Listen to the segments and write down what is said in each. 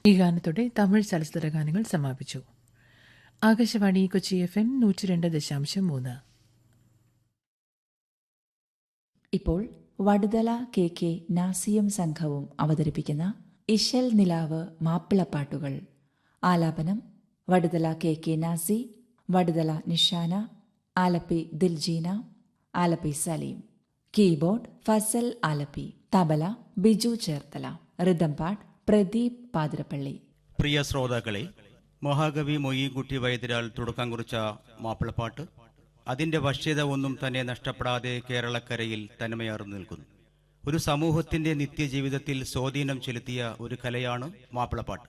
ഈ ഗാനത്തോടെ തമിഴ് ചലച്ചിത്ര ഗാനങ്ങൾ സമാപിച്ചു. ആകാശവാണി കൊച്ചി FM 102.3. ഇപ്പോൾ വടുതല KK നാസിയും സംഘവും അവതരിപ്പിക്കുന്ന ഇശൽ നിലാവ് മാപ്പിളപ്പാട്ടുകൾ. ആലാപനം Vaduthala KK Nasi, Vaduthala Nishana, Alleppey Diljeena, Alleppey Saleem. Keyboard Fazal Alleppey, tabla Biju Cherthala, rhythm pad Pradeep Pathirappally. പ്രിയ ശ്രോതാക്കളെ, മഹാകവി മൊയ്യൻകുട്ടി വൈദ്യരാൽ തുടക്കം കുറിച്ച മാപ്പിളപ്പാട്ട് അതിൻ്റെ വശ്യത ഒന്നും തന്നെ നഷ്ടപ്പെടാതെ കേരളക്കരയിൽ തനിമയാർന്നു നിൽക്കുന്നു. ഒരു സമൂഹത്തിൻ്റെ നിത്യജീവിതത്തിൽ സ്വാധീനം ചെലുത്തിയ ഒരു കലയാണ് മാപ്പിളപ്പാട്ട്.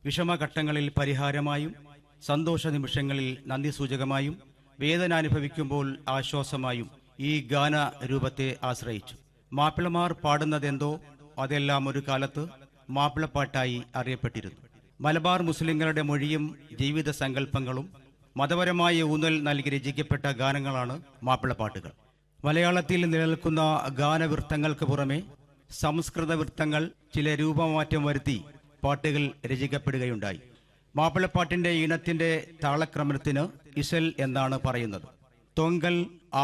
വിഷമഘട്ടങ്ങളിൽ പരിഹാരമായും സന്തോഷ നിമിഷങ്ങളിൽ നന്ദി സൂചകമായും വേദന അനുഭവിക്കുമ്പോൾ ആശ്വാസമായും ഈ ഗാന രൂപത്തെ ആശ്രയിച്ചു. മാപ്പിളമാർ പാടുന്നതെന്തോ അതെല്ലാം ഒരു കാലത്ത് മാപ്പിളപ്പാട്ടായി അറിയപ്പെട്ടിരുന്നു. മലബാർ മുസ്ലിങ്ങളുടെ മൊഴിയും ജീവിത സങ്കല്പങ്ങളും മതപരമായ ഊന്നൽ നൽകി രചിക്കപ്പെട്ട ഗാനങ്ങളാണ് മാപ്പിളപ്പാട്ടുകൾ. മലയാളത്തിൽ നിലനിൽക്കുന്ന ഗാനവൃത്തങ്ങൾക്ക് പുറമെ സംസ്കൃത വൃത്തങ്ങൾ ചില രൂപമാറ്റം വരുത്തി പാട്ടുകൾ രചിക്കപ്പെടുകയുണ്ടായി. മാപ്പിളപ്പാട്ടിന്റെ ഈണത്തിന്റെ താളക്രമത്തിന് ഇശൽ എന്നാണ് പറയുന്നത്. തൊങ്കൽ,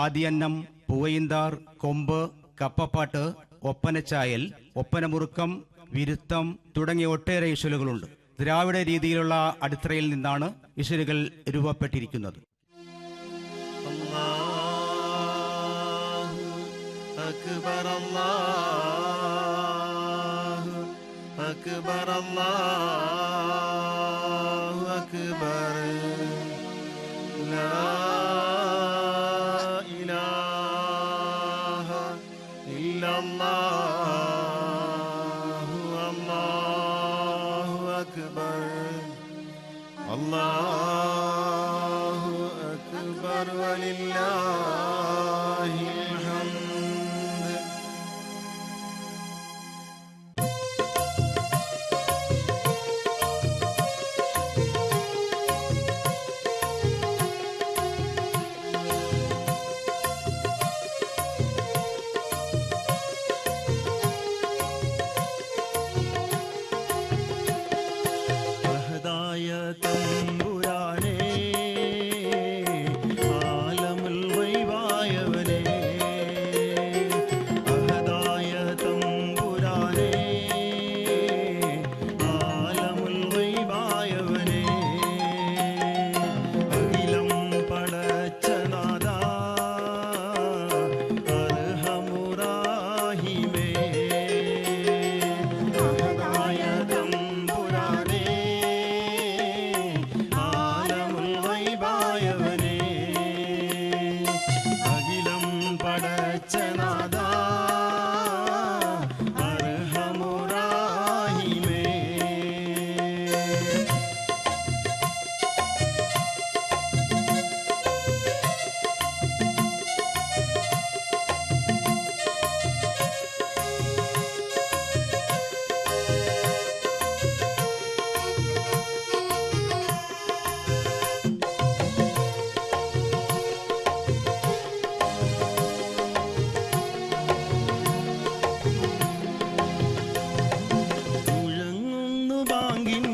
ആദിയന്നം, പൂവയിന്താർ, കൊമ്പ്, കപ്പപ്പാട്ട്, ഒപ്പനച്ചായൽ, ഒപ്പനമുറുക്കം, വിരുത്തം തുടങ്ങിയ ഒട്ടേറെ ഇശലുകളുണ്ട്. ദ്രാവിഡ രീതിയിലുള്ള അടിത്തറയിൽ നിന്നാണ് ഇശലുകൾ രൂപപ്പെട്ടിരിക്കുന്നത്. അല്ലാഹു അക്ബർ, അല്ലാഹു അക്ബർ, അല്ലാഹു അക്ബർ, ലാ ഇലാഹ ഇല്ലല്ലാഹു, അല്ലാഹു അക്ബർ, അല്ലാഹു അക്ബർ, വലില്ലാഹിൽ ഹംദ്. അഹദായ തമ്പുരാനേ, ആലമുൽ ഗൈബായവനേ, അഹദായ തമ്പുരാനേ, ആലമുൽ ഗൈബായവനേ, അഖിലം പടച്ച നാഥാ, അർഹമുറാഹിമേ, അഹദായ തമ്പുരാനേ, ആലമുൽ ഗൈബായവനേ, അഖിലം പടച്ച നാഥാ, അർഹമുറാഹിമേ. മുഴങ്ങുന്നു ബാങ്കിൻ